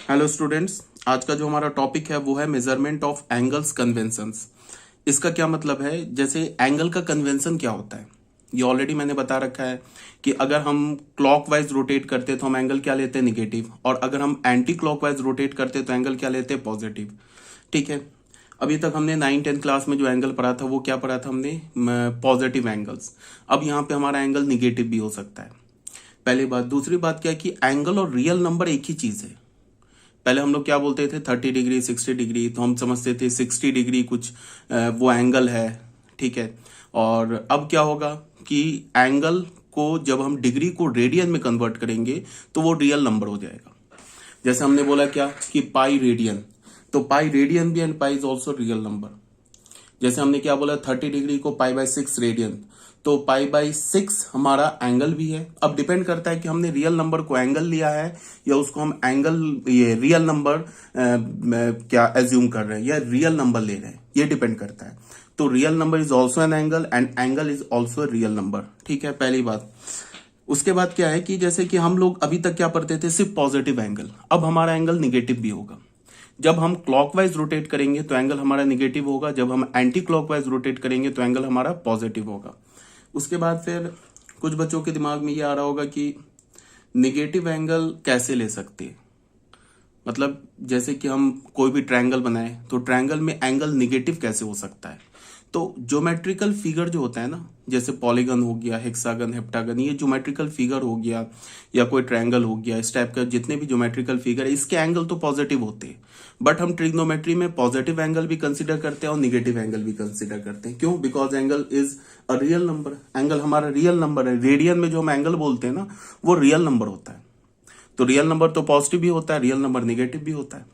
Hello students, आज का जो हमारा टॉपिक है वो है मेजरमेंट ऑफ एंगल्स कन्वेंशंस। इसका क्या मतलब है? जैसे एंगल का कन्वेंशन क्या होता है ये ऑलरेडी मैंने बता रखा है कि अगर हम क्लॉकवाइज रोटेट करते तो हम एंगल क्या लेते हैं, निगेटिव। और अगर हम एंटी क्लॉकवाइज रोटेट करते तो एंगल क्या लेते हैं, पॉजिटिव। ठीक है। अभी तक हमने 9-10 क्लास में जो एंगल पढ़ा था वो क्या पढ़ा था हमने, पॉजिटिव एंगल्स। अब यहाँ पे हमारा एंगल निगेटिव भी हो सकता है, पहली बात। दूसरी बात क्या है कि एंगल और रियल नंबर एक ही चीज है। पहले हम लोग क्या बोलते थे, 30 डिग्री 60 डिग्री, तो हम समझते थे 60 डिग्री कुछ वो एंगल है। ठीक है। और अब क्या होगा कि एंगल को जब हम डिग्री को रेडियन में कन्वर्ट करेंगे तो वो रियल नंबर हो जाएगा। जैसे हमने बोला क्या कि पाई रेडियन, तो पाई रेडियन भी and pi is also real number. जैसे हमने क्या बोला, 30 डिग्री को पाई/6 रेडियन, तो पाई/6 हमारा एंगल भी है। अब डिपेंड करता है कि हमने रियल नंबर को एंगल लिया है या उसको हम एंगल ये रियल नंबर क्या एज्यूम कर रहे हैं या रियल नंबर ले रहे हैं, ये डिपेंड करता है। तो real number is also an angle and angle is also real number. ठीक है, पहली बात। उसके बाद क्या है कि जैसे कि हम लोग अभी तक क्या पढ़ते थे, सिर्फ पॉजिटिव एंगल। अब हमारा एंगल निगेटिव भी होगा। जब हम क्लॉकवाइज रोटेट करेंगे तो एंगल हमारा निगेटिव होगा, जब हम एंटी क्लॉकवाइज रोटेट करेंगे तो एंगल हमारा पॉजिटिव होगा। उसके बाद फिर कुछ बच्चों के दिमाग में ये आ रहा होगा कि निगेटिव एंगल कैसे ले सकते हैं। मतलब जैसे कि हम कोई भी ट्रायंगल बनाए तो ट्रायंगल में एंगल निगेटिव कैसे हो सकता है। तो ज्योमेट्रिकल फिगर जो होता है ना, जैसे पॉलीगन हो गया, हेक्सागन, हेप्टागन, ये ज्योमेट्रिकल फिगर हो गया या कोई ट्रायंगल हो गया, इस टाइप का जितने भी ज्योमेट्रिकल फिगर है इसके एंगल तो पॉजिटिव होते हैं। बट हम ट्रिग्नोमेट्री में पॉजिटिव एंगल भी कंसीडर करते हैं और निगेटिव एंगल भी कंसीडर करते हैं। क्यों? Because angle is a real number. Angle हमारा रियल नंबर है। रेडियन में जो हम एंगल बोलते हैं ना, वो रियल नंबर होता है। तो रियल नंबर तो पॉजिटिव भी होता है, रियल नंबर निगेटिव भी होता है।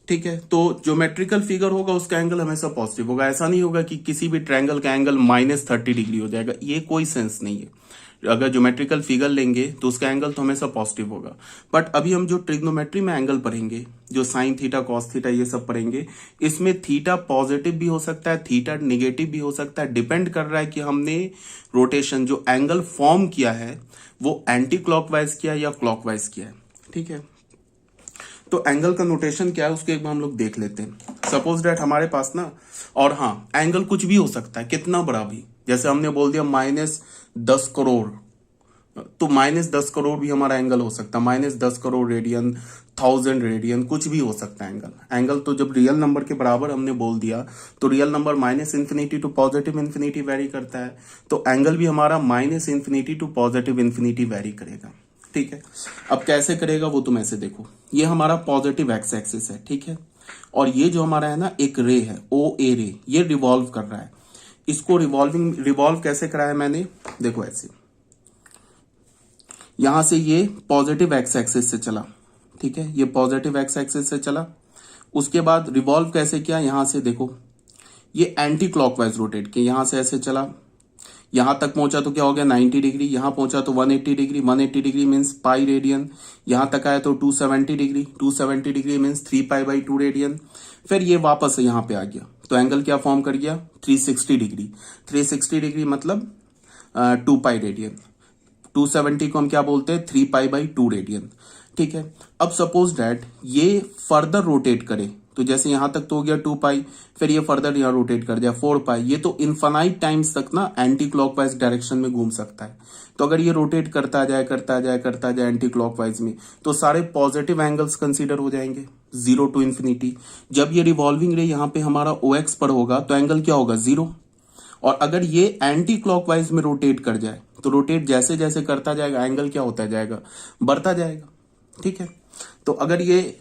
ठीक है। तो ज्योमेट्रिकल फिगर होगा उसका एंगल हमेशा पॉजिटिव होगा। ऐसा नहीं होगा कि किसी भी ट्रायंगल का एंगल -30 डिग्री हो जाएगा, ये कोई सेंस नहीं है। अगर ज्योमेट्रिकल फिगर लेंगे तो उसका एंगल तो हमेशा पॉजिटिव होगा। बट अभी हम जो ट्रिग्नोमेट्री में एंगल पढ़ेंगे, जो साइन थीटा कॉस थीटा ये सब पढ़ेंगे, इसमें थीटा पॉजिटिव भी हो सकता है, थीटा निगेटिव भी हो सकता है। डिपेंड कर रहा है कि हमने रोटेशन जो एंगल फॉर्म किया है वो एंटी क्लॉकवाइज किया या क्लॉकवाइज किया है। ठीक है। तो एंगल का नोटेशन क्या है उसको एक बार हम लोग देख लेते हैं। सपोज डेट हमारे पास ना, और हाँ, एंगल कुछ भी हो सकता है, कितना बड़ा भी। जैसे हमने बोल दिया -10 करोड़, तो -10 करोड़ भी हमारा एंगल हो सकता है। -10 करोड़ रेडियन, 1000 रेडियन, कुछ भी हो सकता है एंगल। एंगल तो जब रियल नंबर के बराबर हमने बोल दिया तो रियल नंबर -∞ टू +∞ वेरी करता है। तो एंगल भी हमारा -∞ टू +∞ वेरी करेगा। ठीक है। अब कैसे करेगा वो तुम ऐसे देखो, ये हमारा पॉजिटिव एक्स एक्सिस है। ठीक है। और ये जो हमारा है ना एक रे है, ओ ए रे, ये रिवॉल्व कर रहा है। इसको रिवॉल्व कैसे कराया मैंने, देखो ऐसे, यहां से ये पॉजिटिव एक्स एक्सिस से चला। ठीक है, ये पॉजिटिव एक्स एक्सिस से चला। उसके बाद रिवॉल्व कैसे किया, यहां से देखो, ये एंटी क्लॉकवाइज रोटेट किया, यहां से ऐसे चला, यहां तक पहुंचा तो क्या हो गया 90 डिग्री, यहां पहुंचा तो 180 degree, 180 degree means pi radian, यहां तक आया तो 270 डिग्री, 270 डिग्री मीन्स 3π/2 रेडियन। फिर ये वापस यहां पे आ गया तो एंगल क्या फॉर्म कर गया, 360 डिग्री। 360 डिग्री मतलब 2π रेडियन। 270 को हम क्या बोलते हैं, 3π/2 रेडियन। ठीक है। अब सपोज दैट ये फर्दर रोटेट करे, तो जैसे यहां तक तो हो गया 2π, फिर ये फर्दर यहां रोटेट कर दिया 4π, ये तो इनफाइनाइट टाइम्स तक ना एंटी क्लॉकवाइज डायरेक्शन में घूम सकता है। तो अगर ये रोटेट करता जाए करता जाए करता जाए एंटी क्लॉकवाइज में, तो सारे पॉजिटिव एंगल्स कंसीडर हो जाएंगे 0 टू इन्फिनिटी। जब ये रिवॉल्विंग रे यहाँ पे हमारा OX पर होगा तो एंगल क्या होगा, 0। और अगर ये एंटी क्लॉकवाइज में रोटेट कर जाए तो रोटेट जैसे जैसे करता जाएगा एंगल क्या होता जाएगा, बढ़ता जाएगा। ठीक है। तो अगर ये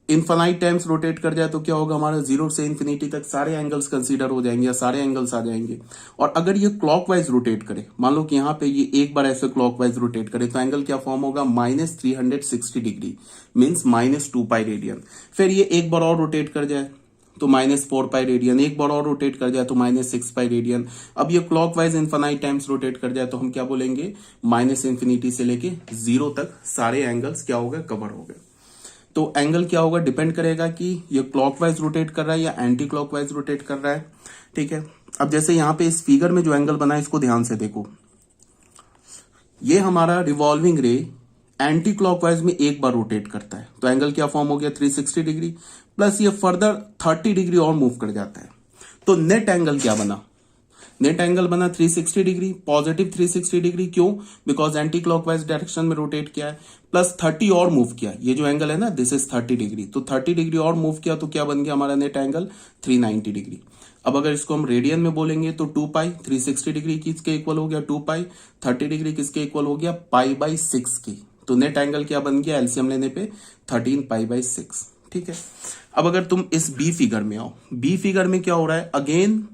इनफाइनाइट टाइम्स रोटेट कर जाए तो क्या होगा, हमारा 0 से इन्फिनिटी तक सारे एंगल्स कंसीडर हो जाएंगे या सारे एंगल्स आ जाएंगे। और अगर ये क्लॉकवाइज रोटेट करे, मान लो कि यहाँ पे ये एक बार ऐसे क्लॉकवाइज रोटेट करे तो एंगल क्या फॉर्म होगा, -360 डिग्री मीन्स -2π रेडियन। फिर ये एक बार और रोटेट कर जाए तो -4π रेडियन, एक बार और रोटेट कर जाए तो -6π रेडियन। अब ये क्लॉकवाइज इनफाइनाइट टाइम्स रोटेट कर जाए तो हम क्या बोलेंगे, -∞ से लेके 0 तक सारे एंगल्स क्या हो गए, कवर हो गए। तो एंगल क्या होगा, डिपेंड करेगा कि ये क्लॉकवाइज रोटेट कर रहा है या एंटी क्लॉकवाइज रोटेट कर रहा है। ठीक है। अब जैसे यहां पे इस फिगर में जो एंगल बना है इसको ध्यान से देखो, ये हमारा रिवॉल्विंग रे एंटी क्लॉकवाइज में एक बार रोटेट करता है, तो एंगल क्या फॉर्म हो गया 360 डिग्री, प्लस ये फर्दर 30 डिग्री और मूव कर जाता है, तो नेट एंगल क्या बना, नेट एंगल बना 360 डिग्री, पॉजिटिव 360 डिग्री। क्यों? बिकॉज एंटी क्लॉकवाइज डायरेक्शन में रोटेट किया है, प्लस 30 और मूव किया, ये जो एंगल है ना दिस इज 30 डिग्री, तो 30 डिग्री और मूव किया तो क्या बन गया हमारा नेट एंगल 390 डिग्री। अब अगर इसको हम रेडियन में बोलेंगे तो 2 पाई 360 डिग्री किसके इक्वल हो गया 2 पाई, 30 डिग्री किसके इक्वल हो गया पाई/6 की, तो नेट एंगल क्या बन गया एलसीएम लेने पे 13 पाई/6। ठीक है, अब अगर तुम इस बी फिगर में आओ, बी फिगर में क्या हो रहा है, अगेन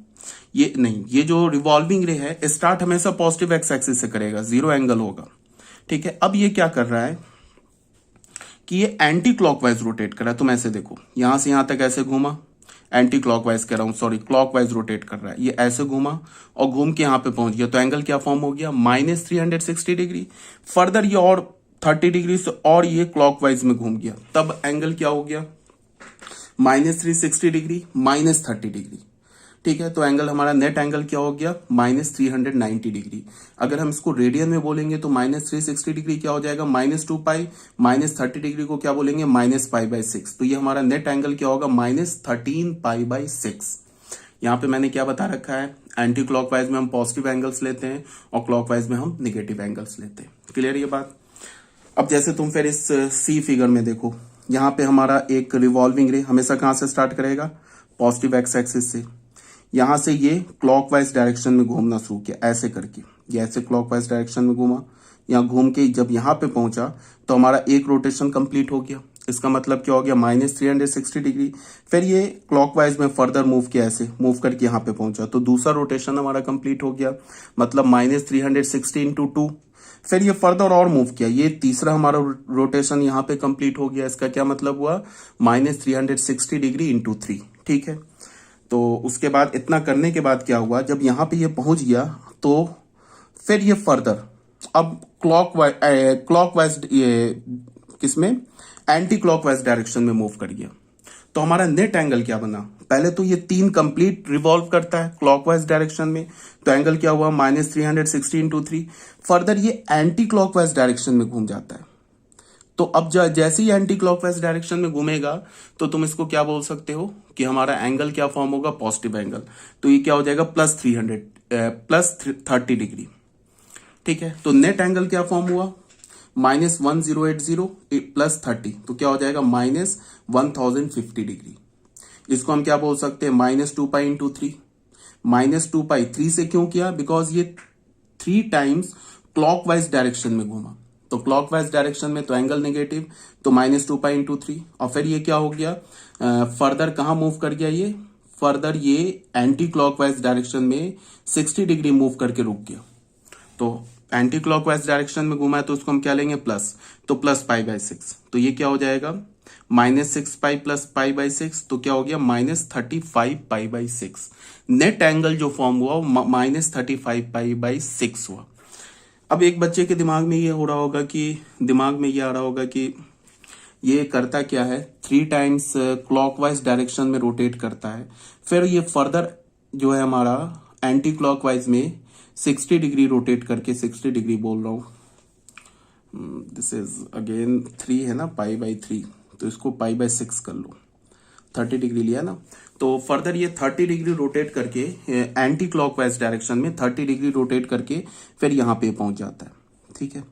ये नहीं, ये जो रिवॉल्विंग रे है स्टार्ट हमेशा पॉजिटिव एक्स एक्सिस से करेगा, जीरो एंगल होगा। ठीक है, अब ये क्या कर रहा है कि ये एंटी क्लॉकवाइज रोटेट कर रहा है, तुम ऐसे देखो यहां से यहां तक ऐसे घूमा, एंटी क्लॉकवाइज कह रहा हूं सॉरी, क्लॉकवाइज रोटेट कर रहा है, ये ऐसे घूमा और घूम के यहां पे पहुंच गया, तो एंगल क्या फॉर्म हो गया -360 डिग्री। फर्दर ये और 30 डिग्री से और ये क्लॉकवाइज में घूम गया, तब एंगल क्या हो गया -360 डिग्री -30 डिग्री। ठीक है, तो एंगल हमारा नेट एंगल क्या हो गया -390 डिग्री। अगर हम इसको रेडियन में बोलेंगे तो -360 डिग्री क्या हो जाएगा -2 पाई, -30 डिग्री को क्या बोलेंगे -पाई/6, तो ये हमारा नेट एंगल क्या होगा -13 पाई/6। यहाँ पे मैंने क्या बता रखा है, एंटी क्लॉकवाइज में हम पॉजिटिव एंगल्स लेते हैं और क्लॉकवाइज में हम निगेटिव एंगल्स लेते हैं। क्लियर ये बात? अब जैसे तुम फिर इस सी फिगर में देखो, यहाँ पे हमारा एक रिवॉल्विंग रे हमेशा कहां से स्टार्ट करेगा, पॉजिटिव एक्स एक्सिस से, यहां से ये क्लॉकवाइज डायरेक्शन में घूमना शुरू किया ऐसे करके, ये ऐसे क्लॉकवाइज डायरेक्शन में घूमा, यहाँ घूम के जब यहाँ पे पहुंचा तो हमारा एक रोटेशन कंप्लीट हो गया। इसका मतलब क्या हो गया -360 डिग्री। फिर ये क्लॉकवाइज में फर्दर मूव किया, ऐसे मूव करके यहाँ पे पहुंचा, तो दूसरा रोटेशन हमारा कंप्लीट हो गया, मतलब -360 इंटू 2। फिर ये फर्दर और मूव किया, ये तीसरा हमारा रोटेशन यहाँ पे कंप्लीट हो गया। इसका क्या मतलब हुआ -360 डिग्री इंटू 3। ठीक है, तो उसके बाद इतना करने के बाद क्या हुआ, जब यहाँ पे ये पहुंच गया तो फिर ये फर्दर अब क्लॉकवाइज ये किसमें एंटी क्लॉकवाइज डायरेक्शन में मूव कर गया, तो हमारा नेट एंगल क्या बना, पहले तो ये 3 कंप्लीट रिवॉल्व करता है क्लॉकवाइज डायरेक्शन में, तो एंगल क्या हुआ -360 इंटू 3। फर्दर ये एंटी क्लॉकवाइज डायरेक्शन में घूम जाता है, तो अब जैसे ही एंटी क्लॉकवाइज डायरेक्शन में घूमेगा तो तुम इसको क्या बोल सकते हो कि हमारा एंगल क्या फॉर्म होगा पॉजिटिव एंगल, तो ये क्या हो जाएगा +30 डिग्री। ठीक है, तो नेट एंगल क्या फॉर्म हुआ -1080 +30, तो क्या हो जाएगा -1050 डिग्री। इसको हम क्या बोल सकते हैं -2 पाई इंटू 3, -2 पाई 3 से क्यों किया, बिकॉज ये 3 टाइम्स क्लॉकवाइज डायरेक्शन में घूमा, तो क्लॉकवाइज डायरेक्शन में तो एंगल नेगेटिव, तो -2 पाई इंटू 3। और फिर ये क्या हो गया फर्दर कहां मूव कर गया, ये फर्दर ये एंटी क्लॉकवाइज डायरेक्शन में 60 डिग्री मूव करके रुक गया, तो एंटी क्लॉकवाइज डायरेक्शन में घूमा है तो उसको हम क्या लेंगे प्लस, तो +पाई/6, तो ये क्या हो जाएगा -6 पाई + पाई/6, तो क्या हो गया -35 पाई/6। नेट एंगल जो फॉर्म हुआ वो -35 पाई/6 हुआ। अब एक बच्चे के दिमाग में ये हो रहा होगा कि दिमाग में ये आ रहा होगा कि ये करता क्या है, 3 टाइम्स क्लॉकवाइज डायरेक्शन में रोटेट करता है, फिर ये फर्दर जो है हमारा एंटी क्लॉकवाइज में 60 डिग्री रोटेट करके, 60 डिग्री बोल रहा हूं, दिस इज अगेन 3 है ना पाई/3, तो इसको पाई/6 कर लो, 30 डिग्री लिया ना, तो फर्दर ये 30 डिग्री रोटेट करके एंटी क्लॉकवाइज डायरेक्शन में 30 डिग्री रोटेट करके फिर यहां पे पहुंच जाता है। ठीक है,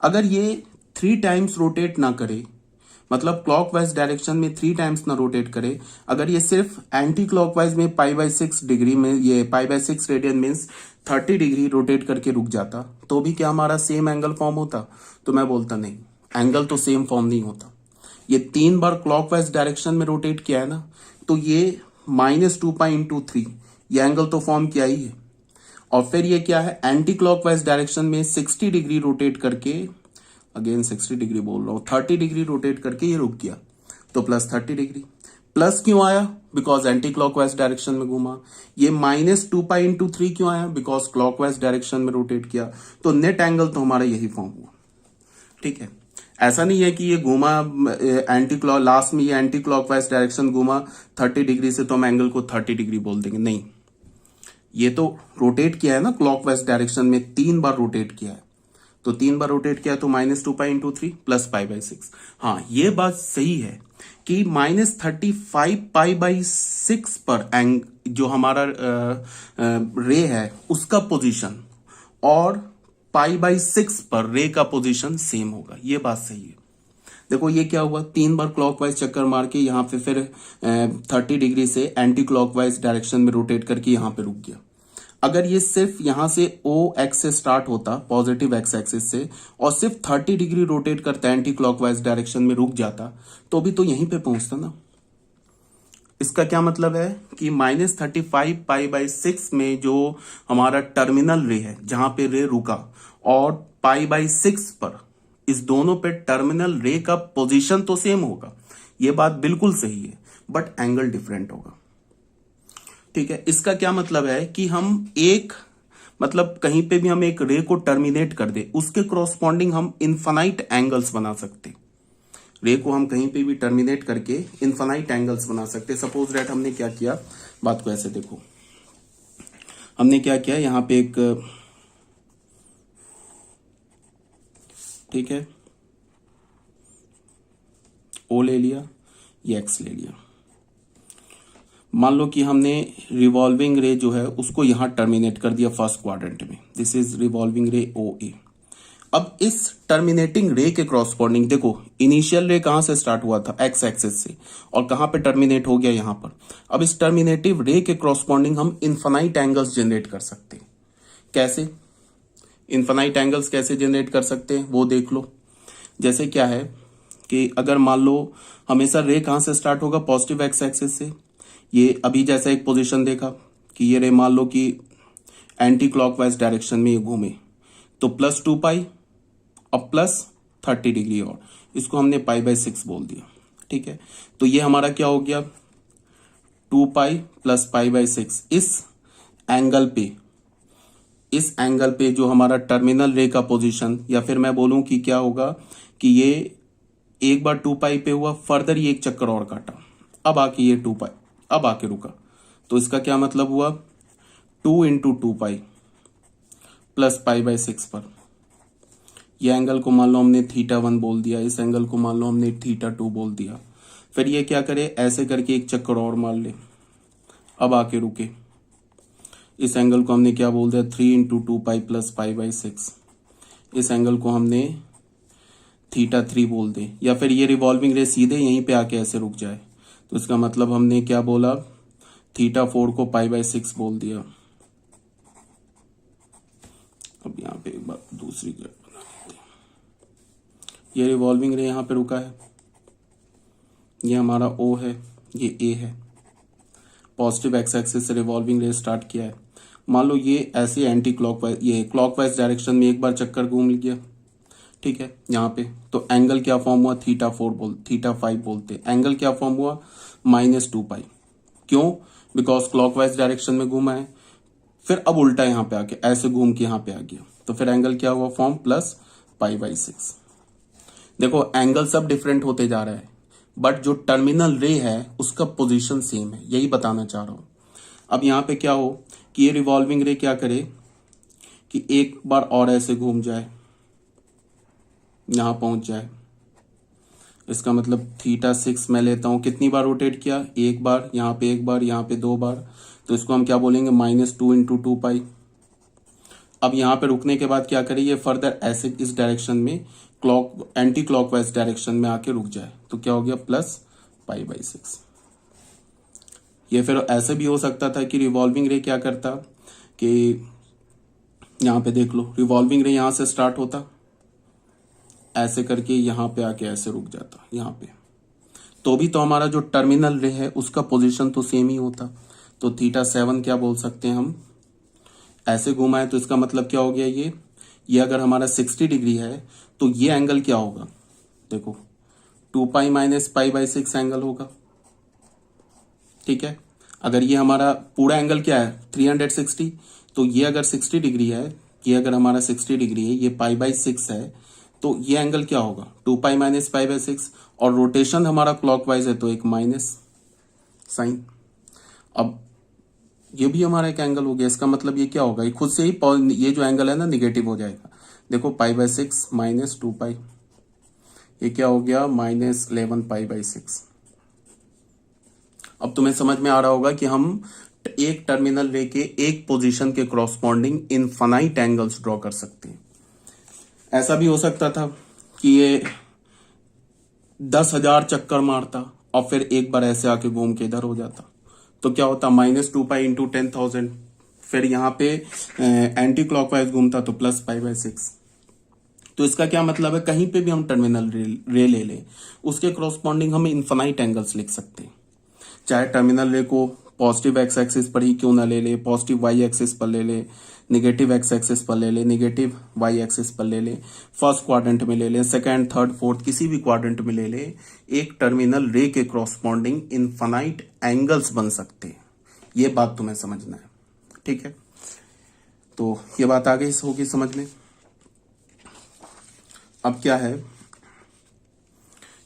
अगर ये 3 टाइम्स रोटेट ना करे, मतलब क्लॉकवाइज डायरेक्शन में 3 टाइम्स ना रोटेट करे, अगर ये सिर्फ एंटी क्लॉकवाइज में पाई/6 डिग्री में, ये पाई/6 रेडियन मीन्स 30 डिग्री रोटेट करके रुक जाता, तो भी क्या हमारा सेम एंगल फॉर्म होता, तो मैं बोलता नहीं, एंगल तो सेम फॉर्म नहीं होता। ये 3 बार क्लॉकवाइज डायरेक्शन में रोटेट किया है ना, तो ये -2 पाई इंटू 3, ये एंगल तो फॉर्म किया ही है। और फिर ये क्या है, एंटी क्लॉकवाइज डायरेक्शन में 60 डिग्री रोटेट करके, अगेन 60 डिग्री बोल रहा हूं, 30 डिग्री रोटेट करके ये रुक गया, तो +30 डिग्री। प्लस क्यों आया, बिकॉज एंटी क्लॉकवाइज डायरेक्शन में घूमा। ये -2 पाई इंटू 3 क्यों आया, बिकॉज क्लॉकवाइज डायरेक्शन में रोटेट किया, तो नेट एंगल तो हमारा यही फॉर्म हुआ। ठीक है, ऐसा नहीं है कि ये घूमा लास्ट में ये एंटी क्लॉकवाइज डायरेक्शन घूमा 30 डिग्री से, तो हम एंगल को 30 डिग्री बोल देंगे, नहीं, ये तो रोटेट किया है ना क्लॉकवाइज डायरेक्शन में, 3 बार रोटेट किया है, तो 3 बार रोटेट किया तो -2π×3 प्लस π/6। हाँ, ये बात सही है कि -35π/6 पर जो हमारा रे है उसका पोजीशन और π/6 पर रे का पोजीशन सेम होगा। ये बात सही है। देखो ये क्या हुआ, 3 बार क्लॉकवाइज चक्कर मार के यहाँ पे फिर 30 डिग्री से एंटी क्लॉकवाइज डायरेक्शन में रोटेट करके यहाँ पे रुक गया। अगर ये सिर्फ यहां से ओ एक्स से स्टार्ट होता, पॉजिटिव एक्स एक्सिस से, और सिर्फ 30 डिग्री रोटेट करता एंटी क्लॉकवाइज डायरेक्शन में रुक जाता तो भी तो यहीं पे पहुंचता ना। इसका क्या मतलब है कि -35π/6 में जो हमारा टर्मिनल रे है जहां पे रे रुका और π/6 पर, इस दोनों पे टर्मिनल रे का पोजीशन तो सेम होगा, ये बात बिल्कुल सही है, बट एंगल डिफरेंट होगा। ठीक है, इसका क्या मतलब है कि हम मतलब कहीं पे भी हम एक रे को टर्मिनेट कर दे, उसके कॉरस्पॉन्डिंग हम इनफाइनाइट एंगल्स बना सकते। रे को हम कहीं पे भी टर्मिनेट करके इनफाइनाइट एंगल्स बना सकते। सपोज दैट हमने क्या किया, बात को ऐसे देखो, हमने क्या किया, यहां पे एक, ठीक है, ओ ले लिया, ये एक्स ले लिया। मान लो कि हमने रिवॉल्विंग रे जो है उसको यहां टर्मिनेट कर दिया फर्स्ट क्वाड्रेंट में। दिस इज रिवॉल्विंग रे ओ ए। अब इस टर्मिनेटिंग रे के क्रॉसपॉन्डिंग देखो, इनिशियल रे कहां से स्टार्ट हुआ था, एक्स एक्सिस से, और कहां पे टर्मिनेट हो गया, यहां पर। अब इस टर्मिनेटिव रे के क्रॉसपॉन्डिंग हम इनफाइनाइट एंगल्स जनरेट कर सकते हैं। कैसे इनफाइनाइट एंगल्स कैसे जनरेट कर सकते हैं वो देख लो। जैसे क्या है कि अगर मान लो हमेशा रे कहां से स्टार्ट होगा, पॉजिटिव एक्स एक्सिस से। ये अभी जैसा एक पोजीशन देखा कि ये रे मान लो कि एंटी क्लॉकवाइज डायरेक्शन में ये घूमे, तो +2π और +30 डिग्री, और इसको हमने π/6 बोल दिया। ठीक है, तो ये हमारा क्या हो गया, 2π + π/6। इस एंगल पे जो हमारा टर्मिनल रे का पोजीशन, या फिर मैं बोलूं कि क्या होगा कि ये एक बार 2π पे हुआ, फर्दर ये एक चक्कर और काटा, अब आके ये 2π, अब आके रुका, तो इसका क्या मतलब हुआ, 2 × 2π + π/6 पर। ये एंगल को मान लो हमने θ1 बोल दिया, इस एंगल को मान लो हमने θ2 बोल दिया। फिर ये क्या करे, ऐसे करके एक चक्कर और मार ले, अब आके रुके। इस एंगल को हमने क्या बोल दिया, 3 × 2π + π/6। इस एंगल को हमने θ3 बोल दे, या फिर ये रिवॉल्विंग रे सीधे यहीं पे आके ऐसे रुक जाए, तो इसका मतलब हमने क्या बोला, θ4 को π/6 बोल दिया। अब यहां पे एक बार दूसरी ग्राफ बना लेते हैं। ये रिवॉल्विंग रे यहां पे रुका है, ये हमारा O है, ये A है, पॉजिटिव एक्स एक्सिस से रिवॉल्विंग रे स्टार्ट किया है। मान लो ये ऐसे एंटी क्लॉकवाइज, ये क्लॉकवाइज डायरेक्शन में एक बार चक्कर घूम गया। ठीक है, यहाँ पे तो एंगल क्या फॉर्म हुआ, θ5 बोलते। एंगल क्या फॉर्म हुआ, -2π। क्यों, बिकॉज क्लॉकवाइज डायरेक्शन में घूमा है, फिर अब उल्टा यहाँ पे आके ऐसे घूम के यहाँ पे आ गया, तो फिर एंगल क्या हुआ, फॉर्म +π/6। देखो एंगल सब डिफरेंट होते जा रहा है, बट जो टर्मिनल रे है उसका पोजीशन सेम है, यही बताना चाह रहा हूं। अब यहाँ पे क्या हो कि ये रिवॉल्विंग रे क्या करे कि एक बार और ऐसे घूम जाए, यहां पहुंच जाए। इसका मतलब θ6 मैं लेता हूं, कितनी बार रोटेट किया, एक बार, यहां पे एक बार, यहां पे 2 बार, तो इसको हम क्या बोलेंगे, -2 × 2π। अब यहां पे रुकने के बाद क्या करें, ये फर्दर ऐसे इस डायरेक्शन में एंटी क्लॉकवाइज डायरेक्शन में आके रुक जाए, तो क्या हो गया, +π/6। ये फिर ऐसे भी हो सकता था कि रिवॉल्विंग रे क्या करता कि यहां पे देख लो, रिवॉल्विंग रे यहां से स्टार्ट होता, ऐसे करके यहां पे आके ऐसे रुक जाता यहां पे, तो भी तो हमारा जो टर्मिनल रे है उसका पोजीशन तो सेम ही होता। तो θ7 क्या बोल सकते हैं हम, ऐसे घुमा है, तो इसका मतलब क्या हो गया, ये अगर हमारा 60 डिग्री है तो ये एंगल क्या होगा, देखो 2π - π/6 एंगल होगा। ठीक है, अगर ये हमारा पूरा एंगल क्या है 360, तो ये अगर 60 डिग्री है, ये अगर हमारा 60 डिग्री है, ये π/6 है, तो ये एंगल क्या होगा 2π - π/6, और रोटेशन हमारा क्लॉकवाइज है तो एक माइनस साइन। अब ये भी हमारा एक एंगल हो गया, इसका मतलब ये क्या होगा, ये खुद से ही ये जो एंगल है ना निगेटिव हो जाएगा, देखो π/6 -2π, ये क्या हो गया -11π/6। अब तुम्हें समझ में आ रहा होगा कि हम एक टर्मिनल रे के एक पोजीशन के क्रॉसपॉन्डिंग इनफाइनाइट एंगल्स ड्रॉ कर सकते हैं। ऐसा भी हो सकता था कि ये 10,000 चक्कर मारता और फिर एक बार ऐसे आके घूम के इधर हो जाता, तो क्या होता -2π इंटू 10,000, फिर यहाँ पे एंटी क्लॉकवाइज घूमता तो +π/6। तो इसका क्या मतलब है, कहीं पे भी हम टर्मिनल रे ले लें उसके क्रॉसपॉन्डिंग हम इनफाइनाइट एंगल्स लिख सकते हैं। चाहे टर्मिनल रे को पॉजिटिव एक्स एक्सिस पर ही क्यों ना ले ले, पॉजिटिव वाई एक्सिस पर ले ले, निगेटिव एक्स एक्सिस पर ले ले, निगेटिव वाई एक्सिस पर ले ले, फर्स्ट क्वाड्रेंट में ले ले, सेकंड, थर्ड, फोर्थ, किसी भी क्वाड्रेंट में ले ले, एक टर्मिनल रे के क्रॉसपॉन्डिंग इनफाइनाइट एंगल्स बन सकते हैं। ये बात तुम्हें समझना है, ठीक है। तो ये बात आगे होगी समझ में। अब क्या है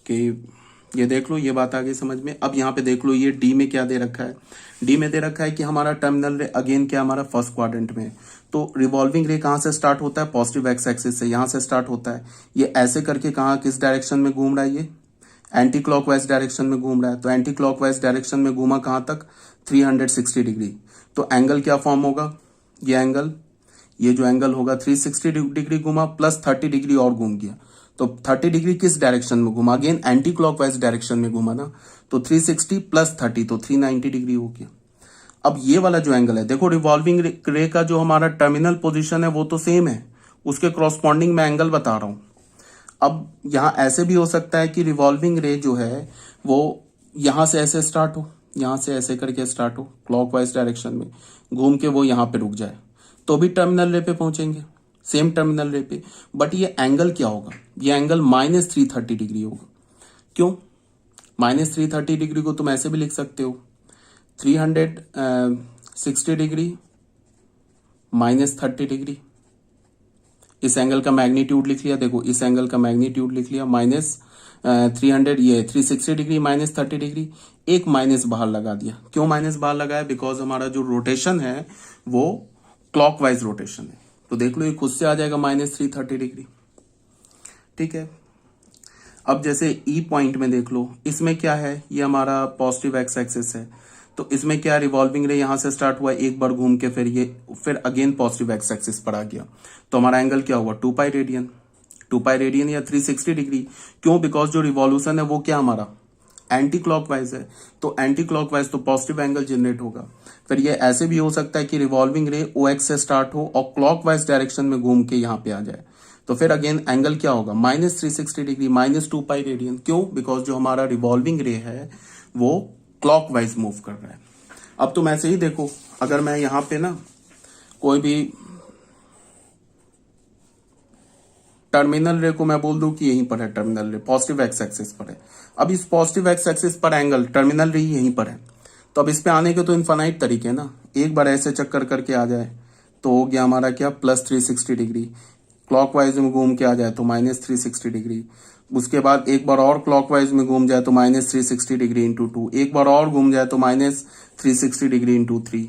कि ये देख लो, ये बात आगे समझ में। अब यहाँ पे देख लो, ये डी में क्या दे रखा है, डी में दे रखा है कि हमारा टर्मिनल रे अगेन क्या हमारा फर्स्ट क्वाड्रेंट में। तो रिवॉल्विंग रे कहाँ से स्टार्ट होता है, पॉजिटिव एक्स एक्सिस से, यहाँ से स्टार्ट होता है। ये ऐसे करके कहाँ किस डायरेक्शन में घूम रहा है, ये एंटी क्लॉकवाइज डायरेक्शन में घूम रहा है। तो एंटी क्लॉकवाइज डायरेक्शन में घूमा कहाँ तक, 360 डिग्री। तो एंगल क्या फॉर्म होगा, ये एंगल, ये जो एंगल होगा 360 डिग्री घुमा प्लस 30 डिग्री और घूम गया। तो 30 डिग्री किस डायरेक्शन में घुमा, अगेन एंटी क्लॉकवाइज डायरेक्शन में घुमा ना, तो 360 प्लस 30 तो 390 डिग्री हो गया। अब ये वाला जो एंगल है, देखो रिवॉल्विंग रे का जो हमारा टर्मिनल पोजीशन है वो तो सेम है, उसके क्रॉसपॉन्डिंग मैं एंगल बता रहा हूं। अब यहां ऐसे भी हो सकता है कि रिवॉल्विंग रे जो है वो यहां से ऐसे स्टार्ट हो, यहां से ऐसे करके स्टार्ट हो क्लॉकवाइज डायरेक्शन में, घूम के वो यहां पे रुक जाए, तो भी टर्मिनल रे पे पहुंचेंगे, सेम टर्मिनल रे पे। बट ये एंगल क्या होगा, ये एंगल -330 डिग्री होगा। क्यों, -330 डिग्री को तुम ऐसे भी लिख सकते हो, 360 डिग्री -30 डिग्री। इस एंगल का मैग्नीट्यूड लिख लिया, देखो इस एंगल का मैग्नीट्यूड लिख लिया, -300, ये 360 डिग्री -30 डिग्री, एक माइनस बाहर लगा दिया। क्यों माइनस बाहर लगाया, बिकॉज हमारा जो रोटेशन है वो क्लॉकवाइज रोटेशन है। तो देख लो ये खुद से आ जाएगा -330 डिग्री, ठीक है। अब जैसे ई पॉइंट में देख लो, इसमें क्या है, ये हमारा पॉजिटिव एक्स एक्सिस है, तो इसमें क्या रिवॉल्विंग रे यहां से स्टार्ट हुआ, एक बार घूम के फिर अगेन पॉजिटिव एक्स एक्सिस पर आ गया। तो हमारा एंगल क्या हुआ, 2π रेडियन, 2π रेडियन या 360 डिग्री। क्यों, बिकॉज जो रिवॉल्यूशन है वो क्या हमारा एंटी क्लॉकवाइज है, तो एंटी क्लॉकवाइज तो पॉजिटिव एंगल जनरेट होगा। फिर ये ऐसे भी हो सकता है कि रिवॉल्विंग रे OX से स्टार्ट हो और क्लॉकवाइज डायरेक्शन में घूम के यहाँ पे आ जाए, तो फिर अगेन एंगल क्या होगा, -360 डिग्री, -2π रेडियन। क्यों, बिकॉज जो हमारा रिवॉल्विंग रे है वो क्लॉकवाइज मूव कर रहा है। अब तुम ऐसे ही देखो, अगर मैं यहां पे ना कोई भी टर्मिनल रे को मैं बोल दूं कि यहीं पर है टर्मिनल रे, पॉजिटिव एक्स एक्सिस पर है। अब इस पॉजिटिव एक्स एक्सिस पर एंगल टर्मिनल रे यहीं पर है, तो अब इस पे आने के तो इनफाइनाइट तरीके ना, एक बार ऐसे चक्कर करके आ जाए तो हो गया हमारा क्या, +360 डिग्री, क्लॉकवाइज में घूम के आ जाए तो -360 डिग्री, उसके बाद एक बार और क्लॉकवाइज में घूम जाए तो -360 डिग्री इंटू 2, एक बार और घूम जाए तो -360 डिग्री इंटू 3।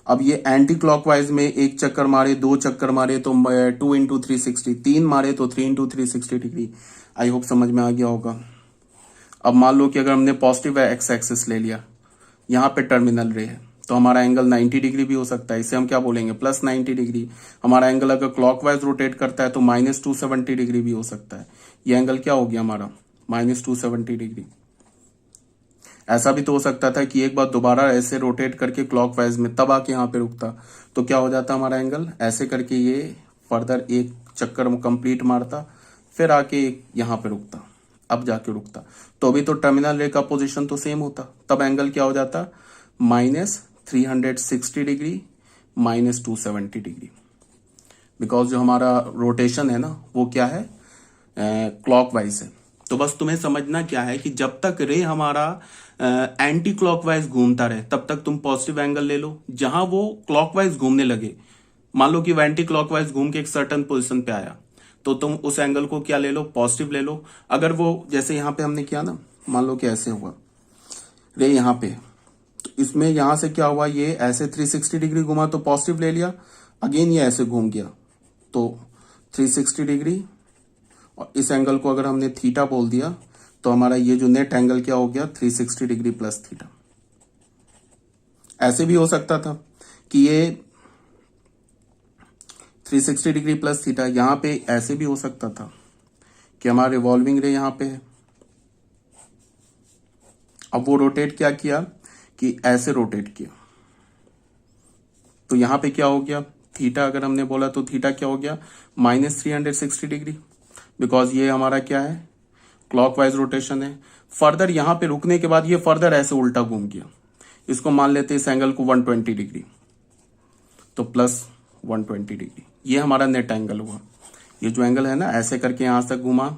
अब ये एंटी क्लॉकवाइज में एक चक्कर मारे, दो चक्कर मारे तो 2 इंटू 360, 3 मारे तो 3 इंटू 360 डिग्री। आई होप समझ में आ गया होगा। अब मान लो कि अगर हमने पॉजिटिव एक्स एक्सिस ले लिया, यहाँ पे टर्मिनल रे है, तो हमारा एंगल 90 डिग्री भी हो सकता है, इसे हम क्या बोलेंगे, +90 डिग्री। हमारा एंगल अगर क्लॉकवाइज रोटेट करता है तो -270 डिग्री भी हो सकता है। ये एंगल क्या हो गया हमारा, -270 डिग्री। ऐसा भी तो हो सकता था कि एक बार दोबारा ऐसे रोटेट करके क्लॉकवाइज में तब आके यहाँ पे रुकता, तो क्या हो जाता हमारा एंगल, ऐसे करके ये फर्दर एक चक्कर कंप्लीट मारता, फिर आके यहाँ पे रुकता, अब जाके रुकता, तो अभी तो टर्मिनल रे का पोजीशन तो सेम होता, तब एंगल क्या हो जाता, -360 डिग्री -270 डिग्री। बिकॉज जो हमारा रोटेशन है ना वो क्या है, क्लॉकवाइज है। तो बस तुम्हें समझना क्या है कि जब तक रे हमारा एंटी क्लॉकवाइज घूमता रहे तब तक तुम पॉजिटिव एंगल ले लो। जहां वो क्लॉकवाइज घूमने लगे, मान लो कि वो एंटी क्लॉकवाइज घूम के एक सर्टन पोजीशन पे आया, तो तुम उस एंगल को क्या ले लो, पॉजिटिव ले लो। अगर वो जैसे यहां पे हमने किया ना, मान लो कि ऐसे हुआ रे यहां पे, तो इसमें यहां से क्या हुआ, ये ऐसे 360 डिग्री घुमा तो पॉजिटिव ले लिया, अगेन ये ऐसे घूम गया तो 360 डिग्री, और इस एंगल को अगर हमने थीटा बोल दिया तो हमारा ये जो नेट एंगल क्या हो गया, 360 डिग्री प्लस थीटा। ऐसे भी हो सकता था कि ये 360 डिग्री प्लस थीटा, यहां पे ऐसे भी हो सकता था कि हमारा रिवॉल्विंग रे यहां पे है। अब वो रोटेट क्या किया कि ऐसे रोटेट किया, तो यहां पे क्या हो गया, थीटा अगर हमने बोला तो थीटा क्या हो गया, -360 डिग्री, बिकॉज ये हमारा क्या है, क्लॉकवाइज रोटेशन है। फर्दर यहां पे रुकने के बाद ये फर्दर ऐसे उल्टा घूम गया, इसको मान लेते हैं इस एंगल को 120 डिग्री, तो प्लस 120 डिग्री, ये हमारा नेट एंगल हुआ। ये जो एंगल है ना, ऐसे करके यहां तक घूमा,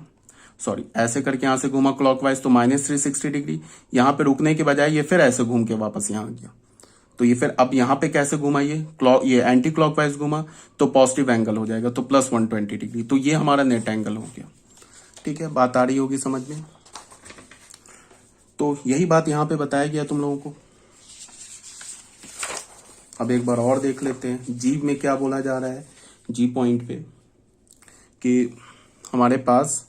सॉरी ऐसे करके यहां से घूमा क्लॉकवाइज, तो -360 डिग्री। यहां पे रुकने के बजाय ये फिर ऐसे घूम के वापस यहां आ गया, तो ये फिर अब यहां पे कैसे घुमा, ये एंटी क्लॉकवाइज घुमा, तो पॉजिटिव एंगल हो जाएगा, तो प्लस 120 डिग्री, तो ये हमारा नेट एंगल हो गया। ठीक है, बात आ रही होगी समझ में। तो यही बात यहां पे बताया गया तुम लोगों को। अब एक बार और देख लेते हैं जी में क्या बोला जा रहा है, जी पॉइंट पे, कि हमारे पास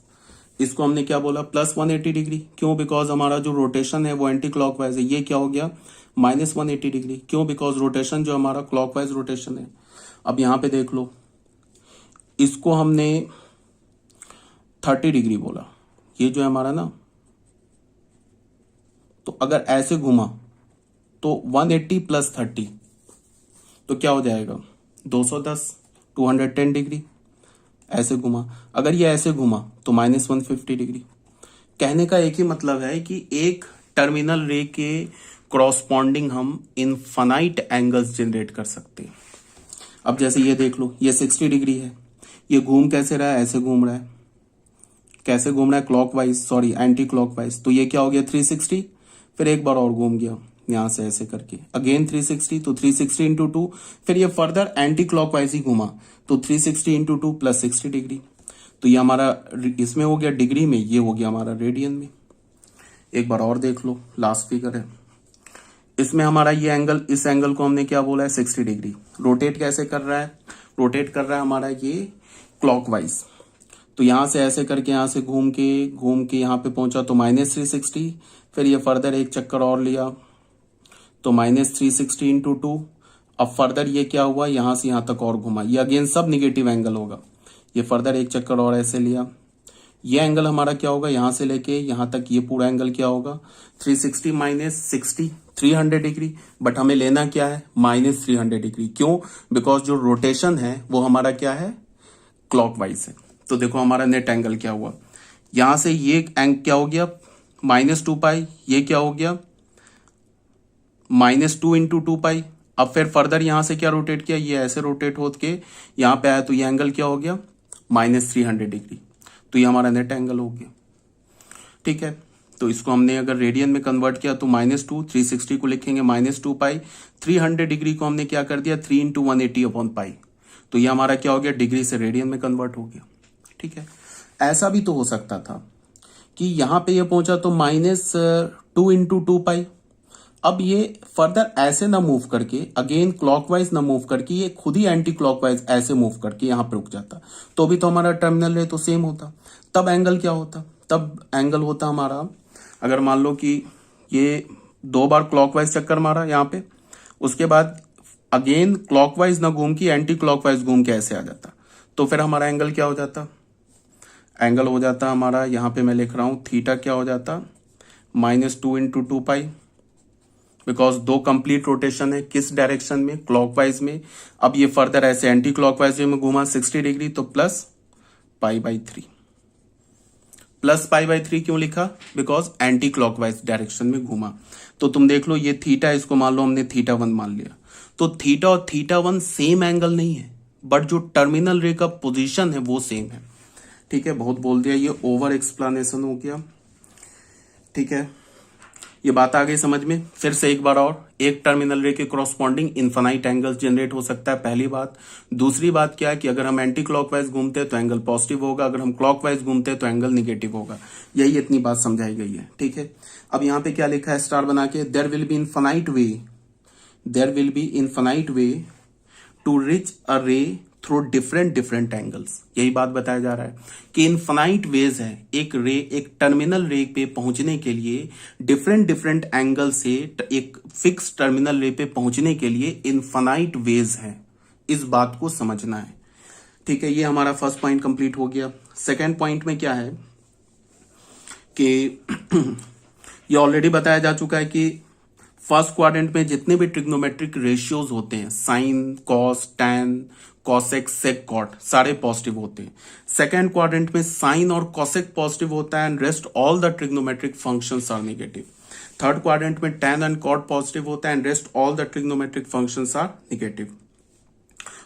इसको हमने क्या बोला, प्लस 180 डिग्री। क्यों? बिकॉज हमारा जो रोटेशन है वो एंटी क्लॉकवाइज है। ये क्या हो गया, -180 डिग्री। क्यों? बिकॉज रोटेशन जो हमारा क्लॉकवाइज रोटेशन है। अब यहां पे देख लो, इसको हमने 30 डिग्री बोला, ये जो है हमारा ना, तो अगर ऐसे घुमा तो 180 प्लस 30 तो क्या हो जाएगा, 210, 210 डिग्री। ऐसे घुमा, अगर ये ऐसे घुमा तो -150 डिग्री। कहने का एक ही मतलब है कि एक टर्मिनल रे के क्रॉसपॉन्डिंग हम इनफाइनाइट एंगल्स जनरेट कर सकते हैं। अब जैसे ये देख लो, ये 60 डिग्री है, ये घूम कैसे रहा है, ऐसे घूम रहा है। कैसे घूम रहा है, क्लॉकवाइज, सॉरी एंटी क्लॉकवाइज, तो ये क्या हो गया 360, फिर एक बार और घूम गया यहां से ऐसे करके, अगेन 360, तो 360 इंटू 2, फिर ये फर्दर एंटी क्लॉकवाइज ही घुमा, तो 360 इंटू 2 प्लस 60 डिग्री। तो ये हमारा इसमें हो गया डिग्री में, ये हो गया हमारा रेडियन में। एक बार और देख लो, लास्ट फिगर है, इसमें हमारा ये एंगल, इस एंगल को हमने क्या बोला है, 60 डिग्री। रोटेट कैसे कर रहा है, रोटेट कर रहा है हमारा ये क्लॉकवाइज, तो यहां से ऐसे करके यहां से घूम के यहां पे पहुंचा तो -360, फिर ये फर्दर एक चक्कर और लिया तो -360 इंटू 2। अब फर्दर ये क्या हुआ, यहां से यहां तक और घुमा, ये अगेन सब निगेटिव एंगल होगा। ये फर्दर एक चक्कर और ऐसे लिया, ये एंगल हमारा क्या होगा, यहां से लेके यहां तक ये पूरा एंगल क्या होगा, 360 -60 300 डिग्री। बट हमें लेना क्या है, -300 डिग्री। क्यों? बिकॉज जो रोटेशन है वो हमारा क्या है, क्लॉकवाइज है। तो देखो हमारा नेट एंगल क्या हुआ, यहां से ये एंग क्या हो गया, -2 पाई, ये क्या हो गया, -2 इंटू 2 पाई। अब फिर फर्दर यहां से क्या रोटेट किया, ये ऐसे रोटेट हो के यहां पे आया, तो ये एंगल क्या हो गया, -300 डिग्री। तो ये हमारा नेट एंगल हो गया। ठीक है, तो इसको हमने अगर रेडियन में कन्वर्ट किया तो -2, 360 को लिखेंगे -2 पाई, 300 डिग्री को हमने क्या कर दिया, 3 इंटू 180 अपॉन पाई, तो ये हमारा क्या हो गया, डिग्री से रेडियन में कन्वर्ट हो गया। ठीक है, ऐसा भी तो हो सकता था कि यहां पे ये पहुंचा तो -2 इंटू 2 पाई। अब ये फर्दर ऐसे ना मूव करके, अगेन क्लॉकवाइज ना मूव करके, ये खुद ही एंटी क्लॉकवाइज ऐसे मूव करके यहां पे रुक जाता, तो भी तो हमारा टर्मिनल रे तो सेम होता। तब एंगल क्या होता, तब एंगल होता हमारा, अगर मान लो कि ये 2 बार क्लॉकवाइज चक्कर मारा यहां पे, उसके बाद अगेन क्लॉकवाइज ना घूम के एंटी क्लॉकवाइज घूम के ऐसे आ जाता, तो फिर हमारा एंगल क्या हो जाता, एंगल हो जाता हमारा, यहां पे मैं लिख रहा हूं थीटा क्या हो जाता, -2 into 2 pi, because 2 complete rotation है, किस डायरेक्शन में, क्लॉकवाइज में। अब ये फर्दर ऐसे एंटी क्लॉकवाइज में घूमा 60 डिग्री, तो प्लस π/3। प्लस π/3 क्यों लिखा, बिकॉज एंटी क्लॉकवाइज डायरेक्शन में घूमा। तो तुम देख लो, ये थीटा, इसको मान लो हमने θ1 मान लिया, तो थीटा और θ1 सेम एंगल नहीं है, बट जो टर्मिनल रे का पोजीशन है वो सेम है। ठीक है, बहुत बोल दिया, ये ओवर एक्सप्लेनेशन हो गया। ठीक है, ये बात आ गई समझ में। फिर से एक बार और, एक टर्मिनल रे के क्रॉसपॉन्डिंग इनफाइनाइट एंगल्स जनरेट हो सकता है, पहली बात। दूसरी बात क्या है कि अगर हम एंटी क्लॉकवाइज घूमते हैं तो एंगल पॉजिटिव होगा, अगर हम क्लॉकवाइज घूमते हैं तो एंगल निगेटिव होगा। यही इतनी बात समझाई गई है। ठीक है, अब यहां पे क्या लिखा है स्टार बना के, there will be infinite way to reach a ray through different different angles. यही बात बताया जा रहा है कि इनफाइनाइट वेज है, एक टर्मिनल रे पे पहुंचने के लिए डिफरेंट डिफरेंट एंगल से एक फिक्स टर्मिनल रे पे पहुंचने के लिए इनफाइनाइट वेज है। इस बात को समझना है, ठीक है। ये हमारा फर्स्ट पॉइंट कंप्लीट हो गया। सेकेंड पॉइंट में क्या है कि ये ऑलरेडी बताया जा चुका है कि फर्स्ट क्वाड्रेंट में जितने भी ट्रिग्नोमेट्रिक रेशियोज होते हैं, sine, cos, tan, cosec, sec, cot, सारे पॉजिटिव होते हैं। सेकेंड क्वाड्रेंट में साइन और कॉसेक पॉजिटिव होता है and rest all the trigonometric functions are negative. Third quadrant में टैन एंड कॉट पॉजिटिव होता है and rest all the trigonometric functions are negative.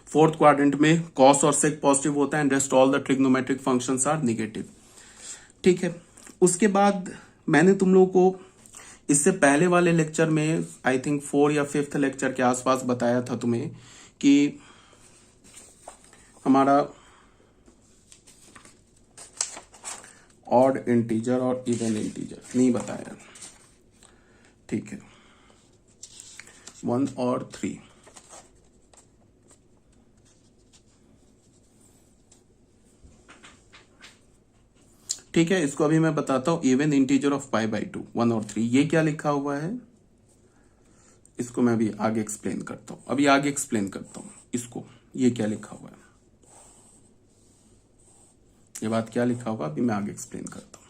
Fourth quadrant में कॉस और सेक पॉजिटिव होता है and rest all the trigonometric functions are negative, ठीक है। उसके बाद मैंने तुम लोगों को इससे पहले वाले लेक्चर में आई थिंक 4 या 5th लेक्चर के आसपास बताया था तुम्हें कि हमारा ऑड इंटीजर और इवन इंटीजर नहीं बताया, ठीक है, 1 और 3। ठीक है, इसको अभी मैं बताता हूं। इवन इंटीजर ऑफ π/2 1 और 3, ये क्या लिखा हुआ है इसको मैं अभी आगे एक्सप्लेन करता हूं। अभी आगे एक्सप्लेन करता हूं इसको, ये क्या लिखा हुआ है, ये बात क्या लिखा होगा अभी मैं आगे एक्सप्लेन करता हूं।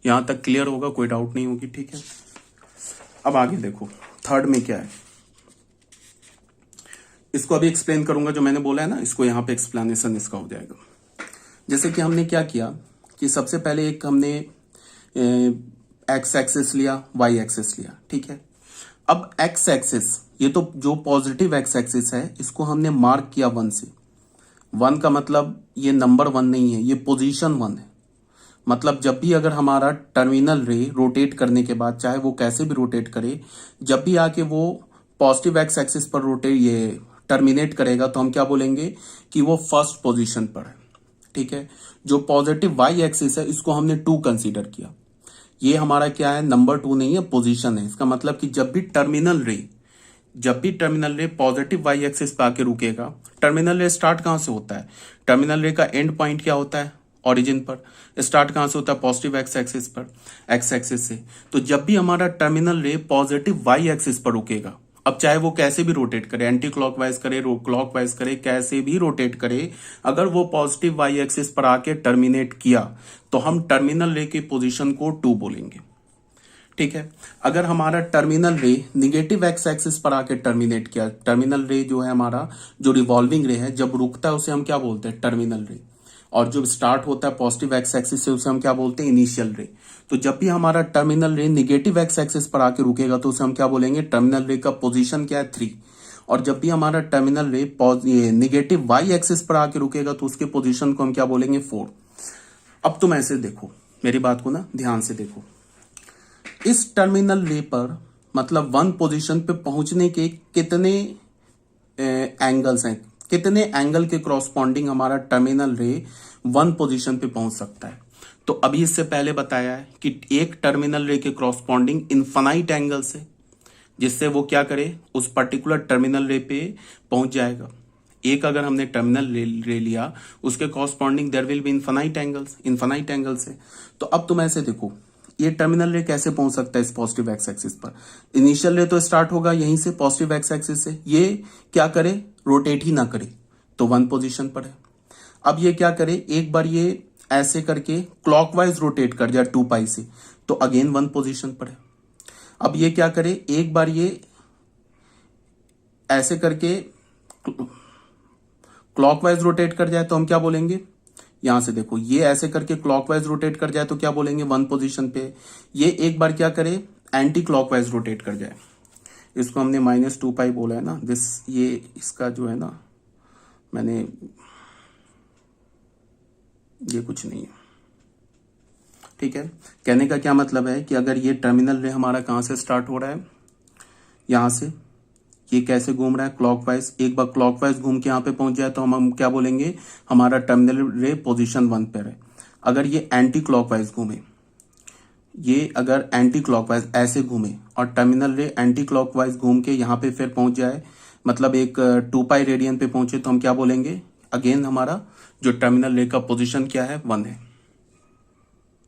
यहां तक क्लियर होगा, कोई डाउट नहीं होगी, ठीक है। अब आगे देखो थर्ड में क्या है, इसको अभी एक्सप्लेन करूंगा। जो मैंने बोला है ना, इसको यहां पे एक्सप्लेनेशन इसका हो जाएगा। जैसे कि हमने क्या किया कि सबसे पहले एक हमने एक्स एक्सिस लिया, वाई एक्सिस लिया, ठीक है। अब एक्स एक्सिस, ये तो जो पॉजिटिव एक्स एक्सिस है इसको हमने मार्क किया 1 से। 1 का मतलब ये नंबर 1 नहीं है, ये पोजीशन 1 है। मतलब जब भी अगर हमारा टर्मिनल रे रोटेट करने के बाद, चाहे वो कैसे भी रोटेट करे, जब भी आके वो पॉजिटिव एक्स एक्सिस पर रोटेट ये टर्मिनेट करेगा तो हम क्या बोलेंगे कि वो फर्स्ट पोजीशन पर है, ठीक है। जो पॉजिटिव वाई एक्सिस है इसको हमने 2 कंसीडर किया। ये हमारा क्या है, नंबर 2 नहीं है, पोजीशन है। इसका मतलब कि जब भी टर्मिनल रे पॉजिटिव वाई एक्सिस पे आके रुकेगा, टर्मिनल रे स्टार्ट कहां से होता है, टर्मिनल रे का एंड पॉइंट क्या होता है, ओरिजिन पर। स्टार्ट कहां से होता है, पॉजिटिव एक्स एक्सिस पर, एक्स एक्सिस से। तो जब भी हमारा टर्मिनल रे पॉजिटिव वाई एक्सिस पर रुकेगा, अब चाहे वो कैसे भी रोटेट करे, एंटी क्लॉकवाइज करे, क्लॉकवाइज करे, कैसे भी रोटेट करे, अगर वो पॉजिटिव वाई एक्सिस पर आके टर्मिनेट किया तो हम टर्मिनल रे की पोजीशन को 2 बोलेंगे, ठीक है। अगर हमारा टर्मिनल रे निगेटिव एक्स एक्सिस पर आके टर्मिनेट किया, टर्मिनल रे जो है हमारा, जो रिवॉल्विंग रे है, जब रुकता है उसे हम क्या बोलते हैं, टर्मिनल रे। और जो स्टार्ट होता है पॉजिटिव एक्स एक्सिस से, उसे हम क्या बोलते हैं, इनिशियल रे। तो जब भी हमारा टर्मिनल रे निगेटिव एक्स एक्सिस पर आके रुकेगा तो उसे हम क्या बोलेंगे, टर्मिनल रे का पोजीशन क्या है, 3। और जब भी हमारा टर्मिनल रे निगेटिव वाई एक्सिस पर आके रुकेगा तो उसके पोजीशन को हम क्या बोलेंगे, 4। अब तुम ऐसे देखो, मेरी बात को ना ध्यान से देखो, इस टर्मिनल रे पर मतलब 1 पोजीशन पे पहुंचने के कितने एंगल्स हैं, कितने एंगल के क्रॉसपॉन्डिंग हमारा टर्मिनल रे 1 पोजीशन पे पहुंच सकता है। तो अभी इससे पहले बताया है कि एक टर्मिनल रे के क्रॉसपॉन्डिंग इनफाइनाइट एंगल्स है, जिससे वो क्या करे, उस पर्टिकुलर टर्मिनल रे पे पहुंच जाएगा। एक अगर हमने टर्मिनल रे लिया, उसके corresponding there will be infinite angles है। तो अब तुम ऐसे देखो, ये टर्मिनल रे कैसे पहुंच सकता है इस पॉजिटिव एक्स एक्सिस पर। इनिशियल रे तो स्टार्ट होगा यहीं से, पॉजिटिव एक्स एक्सिस से। ये क्या करे, रोटेट ही ना करे, तो 1 पोजीशन पर है। अब ये क्या करे, एक बार ये ऐसे करके क्लॉकवाइज रोटेट कर जाए 2 पाई से, तो अगेन 1 पोजीशन पर है। अब ये क्या करे, एक बार ये ऐसे करके क्लॉकवाइज रोटेट कर जाए तो हम क्या बोलेंगे, यहां से देखो, ये ऐसे करके क्लॉकवाइज रोटेट कर जाए तो क्या बोलेंगे, 1 पोजीशन पे। ये एक बार क्या करे, एंटी क्लॉकवाइज रोटेट कर जाए, इसको हमने -2 पाई बोला है ना, दिस, ये इसका जो है ना, मैंने ये कुछ नहीं है, ठीक है। कहने का क्या मतलब है कि अगर ये टर्मिनल रे हमारा कहां से स्टार्ट हो रहा है, यहां से, ये कैसे घूम रहा है, क्लॉकवाइज। एक बार क्लॉकवाइज घूम के यहाँ पे पहुंच जाए तो हम क्या बोलेंगे, हमारा टर्मिनल रे पोजीशन 1 पर है। अगर ये एंटी क्लॉकवाइज घूमे, ये अगर एंटी क्लॉकवाइज ऐसे घूमे और टर्मिनल रे एंटी क्लॉकवाइज घूम के यहाँ पे फिर पहुंच जाए, मतलब एक 2 पाई रेडियन पे पहुंचे, तो हम क्या बोलेंगे अगेन हमारा जो टर्मिनल रे का पोजीशन क्या है 1 है।